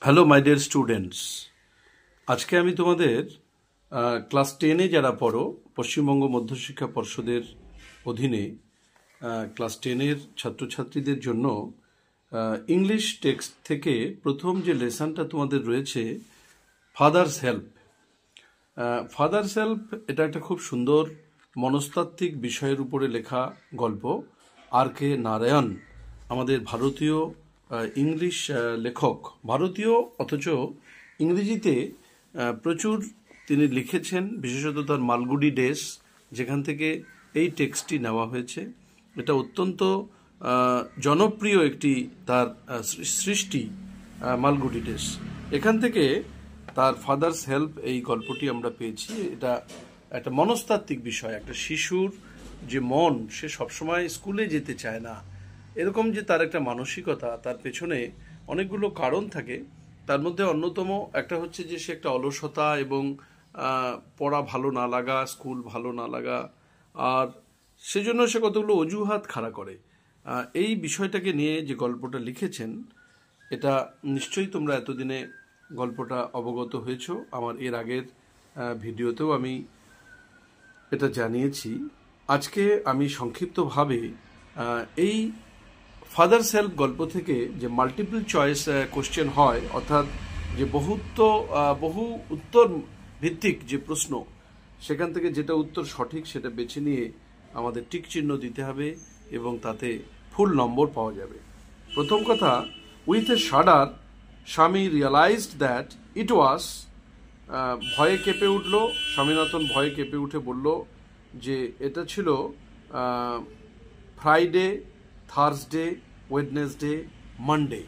Hello my dear students, আজকে আমি তোমাদের ক্লাস 10-এ যারা পড়ো পশ্চিমবঙ্গ মধ্যশিক্ষা পর্ষদের অধীনে ক্লাস 10-এর ছাত্রছাত্রীদের জন্য ইংলিশ টেক্সট থেকে প্রথম যে লেসনটা তোমাদের রয়েছে ফাদার্স হেল্প। ফাদার্স হেল্প এটা একটা খুব সুন্দর মনস্তাত্ত্বিক বিষয়ের উপরে লেখা গল্প। আর.কে. নারায়ণ আমাদের ভারতীয় ইংলিশ লেখক, ভারতীয় অথচ ইংরেজিতে প্রচুর তিনি লিখেছেন, বিশেষত তার মালগুডি ডেস, যেখান থেকে এই টেক্সটটি নেওয়া হয়েছে। এটা অত্যন্ত জনপ্রিয় একটি তার সৃষ্টি মালগুডি ডেস। এখান থেকে তার ফাদার্স হেল্প এই গল্পটি আমরা পেয়েছি। এটা একটা মনস্তাত্ত্বিক বিষয়। একটা শিশুর যে মন, সে সবসময় স্কুলে যেতে চায় না, এরকম যে তার একটা মানসিকতা, তার পেছনে অনেকগুলো কারণ থাকে। তার মধ্যে অন্যতম একটা হচ্ছে যে সে একটা অলসতা এবং পড়া ভালো না লাগা, স্কুল ভালো না লাগা, আর সেজন্য সে কতগুলো অজুহাত খাড়া করে। এই বিষয়টাকে নিয়ে যে গল্পটা লিখেছেন, এটা নিশ্চয়ই তোমরা এতদিনে গল্পটা অবগত হয়েছ। আমার এর আগের ভিডিওতেও আমি এটা জানিয়েছি। আজকে আমি সংক্ষিপ্তভাবে এই ফাদার্স হেল্প গল্প থেকে যে মাল্টিপল চয়েস কোশ্চেন হয়, অর্থাৎ যে বহু উত্তর ভিত্তিক যে প্রশ্ন, সেখান থেকে যেটা উত্তর সঠিক সেটা বেছে নিয়ে আমাদের টিক চিহ্ন দিতে হবে এবং তাতে ফুল নম্বর পাওয়া যাবে। প্রথম কথা, উইথ এ শাডার স্বামী রিয়ালাইজড দ্যাট ইট ওয়াজ, ভয়ে কেঁপে উঠল স্বামীনাথন, ভয়ে কেঁপে উঠে বলল যে এটা ছিল ফ্রাইডে, থার্সডে, ওয়েডনেসডে, মানডে।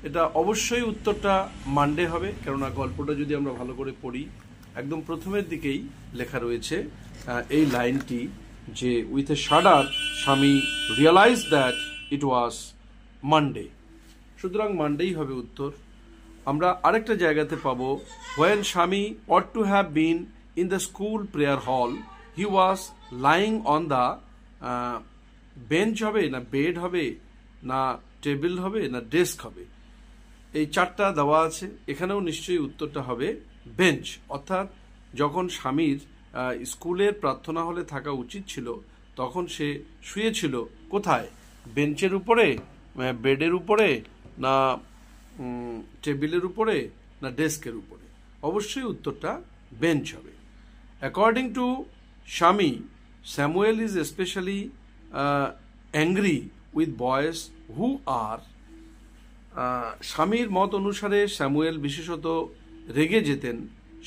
এটা অবশ্যই উত্তরটা মানডে হবে, কেননা গল্পটা যদি আমরা ভালো করে পড়ি, একদম প্রথমের দিকেই লেখা রয়েছে এই লাইনটি যে উইথ এ শাডার স্বামী realise that it was Monday. সুতরাং মানডেই হবে উত্তর। আমরা আরেকটা জায়গাতে পাবো, when Swami ought to have been in the school prayer hall, he was lying on the bench হবে না বেড হবে না টেবিল হবে না ডেস্ক হবে, এই চারটা দেওয়া আছে। এখানেও নিশ্চয়ই উত্তরটা হবে বেঞ্চ, অর্থাৎ যখন স্বামীর স্কুলের প্রার্থনা হলে থাকা উচিত ছিল, তখন সে শুয়েছিল কোথায়? বেঞ্চের উপরে, বেডের উপরে, না টেবিলের উপরে, না ডেস্কের উপরে? অবশ্যই উত্তরটা বেঞ্চ হবে। According to Swami, Samuel is specially angry with boys who are, স্বামীর মত অনুসারে স্যামুয়েল বিশেষত রেগে যেতেন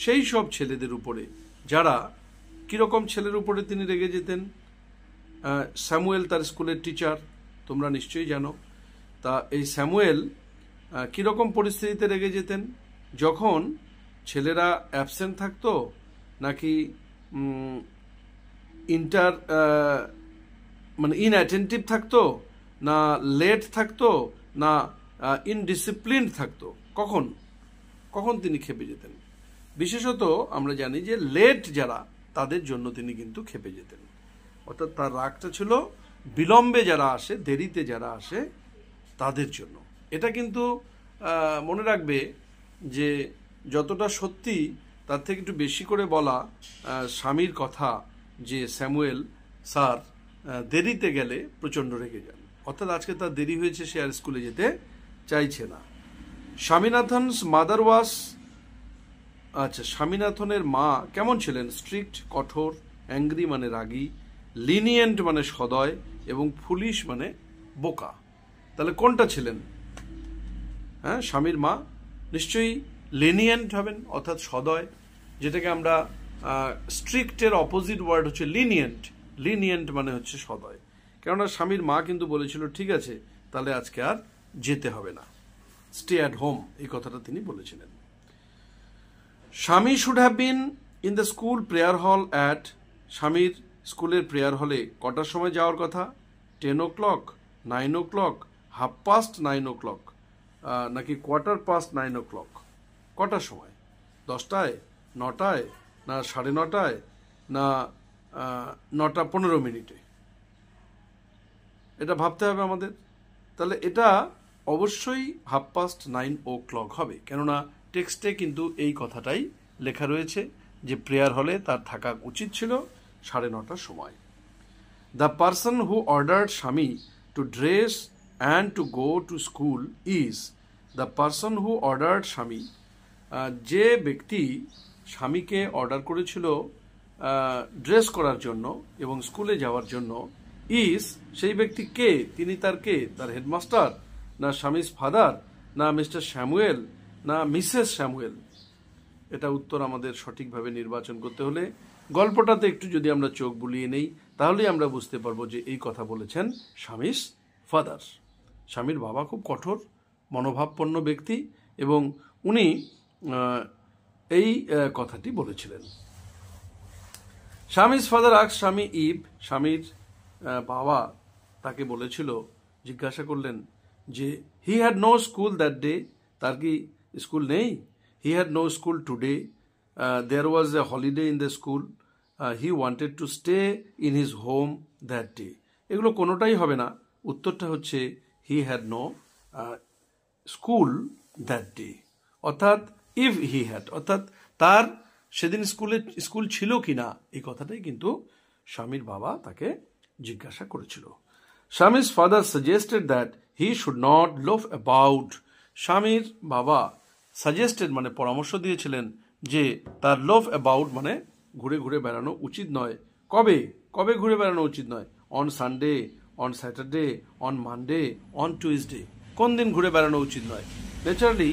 সেই সব ছেলেদের উপরে যারা, কীরকম ছেলের উপরে তিনি রেগে যেতেন? স্যামুয়েল তার স্কুলের টিচার, তোমরা নিশ্চয়ই জানো। তা এই স্যামুয়েল কীরকম পরিস্থিতিতে রেগে যেতেন? যখন ছেলেরা অ্যাবসেন্ট থাকতো, নাকি ইনঅ্যাটেন্টিভ থাকতো, না লেট থাকতো, না ইনডিসিপ্লিন থাকতো? কখন তিনি খেপে যেতেন? বিশেষত আমরা জানি যে লেট যারা, তাদের জন্য তিনি কিন্তু খেপে যেতেন। অর্থাৎ তার রাগটা ছিল বিলম্বে যারা আসে, দেরিতে যারা আসে, তাদের জন্য। এটা কিন্তু মনে রাখবে যে যতটা সত্যি তার থেকে একটু বেশি করে বলা স্বামীর কথা, যে স্যামুয়েল স্যার দেরিতে গেলে প্রচণ্ড রেগে যান। অর্থাৎ আজকে তার দেরি হয়েছে, সে আর স্কুলে যেতে চাইছে না। স্বামীনাথনস মাদার ওয়াজ, আচ্ছা, স্বামীনাথনের মা কেমন ছিলেন? স্ট্রিক্ট, কঠোর, অ্যাংরি মানে রাগী, লিনিয়েন্ট মানে সদয়, এবং ফুলিশ মানে বোকা। তাহলে কোনটা ছিলেন? হ্যাঁ, স্বামীর মা নিশ্চয়ই লিনিয়েন্ট হবেন, অর্থাৎ সদয়, যেটাকে আমরা স্ট্রিক্টের অপোজিট ওয়ার্ড হচ্ছে লিনিয়েন্ট। লিনিয়েন্ট মানে হচ্ছে সদয়। কেননা স্বামীর মা কিন্তু বলেছিল ঠিক আছে, তাহলে আজকে আর যেতে হবে না, স্টে অ্যাট হোম, এই কথাটা তিনি বলেছিলেন। স্বামী should have been in the school prayer হল অ্যাট, স্বামীর স্কুলের প্রেয়ার হলে কটার সময় যাওয়ার কথা? 10 o'clock, 9 o'clock, 9:30 o'clock, নাকি 9:15 o'clock? কটার সময়? 10টায়, 9টায়, না 9:30, না 9:15? এটা ভাবতে হবে আমাদের। তাহলে এটা অবশ্যই 9:30 হবে, কেননা টেক্সটে কিন্তু এই কথাটাই লেখা রয়েছে যে প্রেয়ার হলে তার থাকা উচিত ছিল 9:30 সময়। দ্য পার্সন হু অর্ডার্ড স্বামী two dress and to go to school is, the person who ordered স্বামী, যে ব্যক্তি স্বামীকে অর্ডার করেছিল ড্রেস করার জন্য এবং স্কুলে যাওয়ার জন্য, ইজ সেই ব্যক্তি কে, তিনি তার কে, তার হেডমাস্টার, না স্বামীজ ফাদার, না মিস্টার স্যামুয়েল, না মিসেস স্যামুয়েল? এটা উত্তর আমাদের সঠিকভাবে নির্বাচন করতে হলে গল্পটাতে একটু যদি আমরা চোখ বুলিয়ে নেই তাহলেই আমরা বুঝতে পারবো যে এই কথা বলেছেন স্বামীজ ফাদার। স্বামীর বাবা খুব কঠোর মনোভাবপন্ন ব্যক্তি এবং উনি এই কথাটি বলেছিলেন। Swami's father asked Swami if, স্বামীর বাবা তাকে বলেছিল, জিজ্ঞাসা করলেন যে he had no school that day, তার কি স্কুল নেই? He had no school today, there was a holiday in the school, he wanted to stay in his home that day. এগুলো কোনোটাই হবে না, উত্তরটা হচ্ছে he had no school that day, অর্থাৎ ইফ হি হ্যাড, অর্থাৎ তার সেদিন স্কুল ছিল কিনা এই কথাটাই কিন্তু স্বামীর বাবা তাকে জিজ্ঞাসা করেছিল। Swami's father suggested that he should not loaf about, স্বামীর বাবা সাজেস্টেড মানে পরামর্শ দিয়েছিলেন যে তার লোফ অ্যাবাউট মানে ঘুরে ঘুরে বেড়ানো উচিত নয়। কবে কবে ঘুরে বেড়ানো উচিত নয়? On Sunday, on Saturday, on Monday, on Tuesday. কোন দিন ঘুরে বেড়ানো উচিত নয়? ন্যাচারালি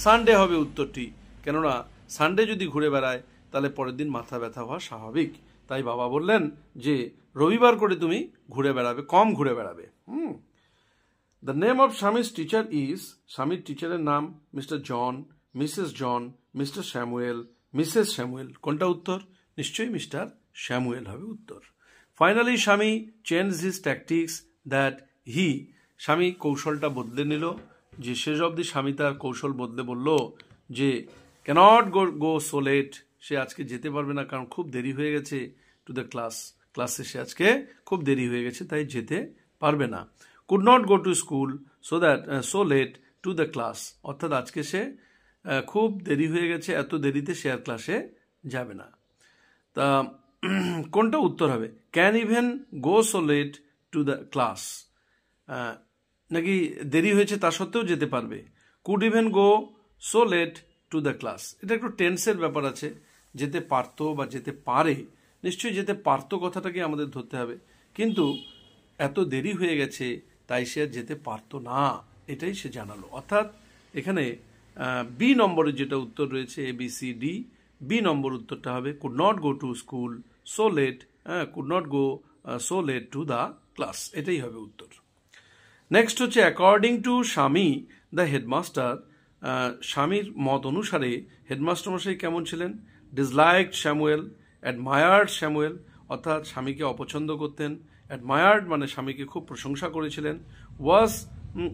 সানডে হবে উত্তরটি, কেননা সানডে যদি ঘুরে বেড়ায় তাহলে পরের দিন মাথা ব্যথা হওয়া স্বাভাবিক। তাই বাবা বললেন যে রবিবার করে তুমি ঘুরে বেড়াবে, কম ঘুরে বেড়াবে। The name of Swami's teacher is, স্বামীর টিচারের নাম মিস্টার জন, মিসেস জন, মিস্টার স্যামুয়েল, মিসেস স্যামুয়েল। কোনটা উত্তর? নিশ্চয়ই মিস্টার স্যামুয়েল হবে উত্তর। ফাইনালি স্বামী change his tactics that he, স্বামী কৌশলটা বদলে নিল, যে শেষ অবধি স্বামী তার কৌশল বদলে বলল যে ক্যানট গো সো লেট, সে আজকে যেতে পারবে না কারণ খুব দেরি হয়ে গেছে টু দ্য ক্লাসে সে আজকে খুব দেরি হয়ে গেছে তাই যেতে পারবে না। Could not go to school so late to the class, অর্থাৎ আজকে সে খুব দেরি হয়ে গেছে, এত দেরিতে সে আর ক্লাসে যাবে না। তা কোনটা উত্তর হবে? Can even go so late to the class, নাকি দেরি হয়েছে তা সত্ত্বেও যেতে পারবে? Could even go so late to the class, এটা একটু টেন্সের ব্যাপার আছে, যেতে পারতো বা যেতে পারে, নিশ্চয়ই যেতে পারতো কথাটাকে আমাদের ধরতে হবে, কিন্তু এত দেরি হয়ে গেছে তাই সে আর যেতে পারতো না, এটাই সে জানালো। অর্থাৎ এখানে বি নম্বরের যেটা উত্তর রয়েছে ABCD, বি নম্বর উত্তরটা হবে could not go to school so late, could not go so late to the class, এটাই হবে উত্তর। নেক্সট হচ্ছে according to Swami the headmaster, স্বামীর মত অনুসারে হেডমাস্টার মশাই কেমন ছিলেন? ডিসলাইকড স্যামুয়েল, অ্যাডমায়ার্ড স্যামুয়েল, অর্থাৎ স্বামীকে অপছন্দ করতেন। অ্যাডমায়ার্ড মানে স্বামীকে খুব প্রশংসা করেছিলেন। ওয়াজ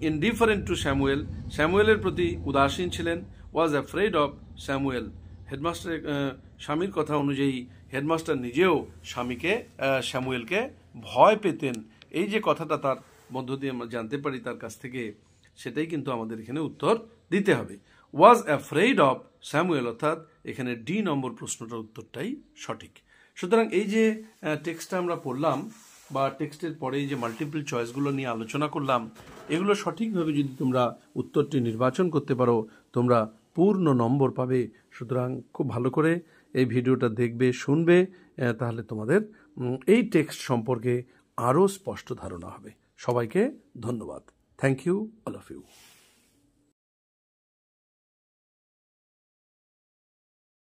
ইনডিফারেন্ট টু স্যামুয়েল, স্যামুয়েলের প্রতি উদাসীন ছিলেন। Was afraid of Samuel, headmaster স্বামীর কথা অনুযায়ী হেডমাস্টার নিজেও স্যামুয়েলকে ভয় পেতেন। এই যে কথাটা তার মধ্য দিয়ে আমরা জানতে পারি তার কাছ থেকে, সেটাই কিন্তু আমাদের এখানে উত্তর দিতে হবে। ওয়াজ অ্যাফ্রেড অফ স্যামুয়েল, অর্থাৎ এখানে ডি নম্বর প্রশ্নটার উত্তরটাই সঠিক। সুতরাং এই যে টেক্সটটা আমরা পড়লাম বা টেক্সটের পরে যে মাল্টিপল চয়েসগুলো নিয়ে আলোচনা করলাম, এগুলো সঠিকভাবে যদি তোমরা উত্তরটি নির্বাচন করতে পারো তোমরা পূর্ণ নম্বর পাবে। সুতরাং খুব ভালো করে এই ভিডিওটা দেখবে, শুনবে, তাহলে তোমাদের এই টেক্সট সম্পর্কে আরও স্পষ্ট ধারণা হবে। সবাইকে ধন্যবাদ। Thank you, all of you.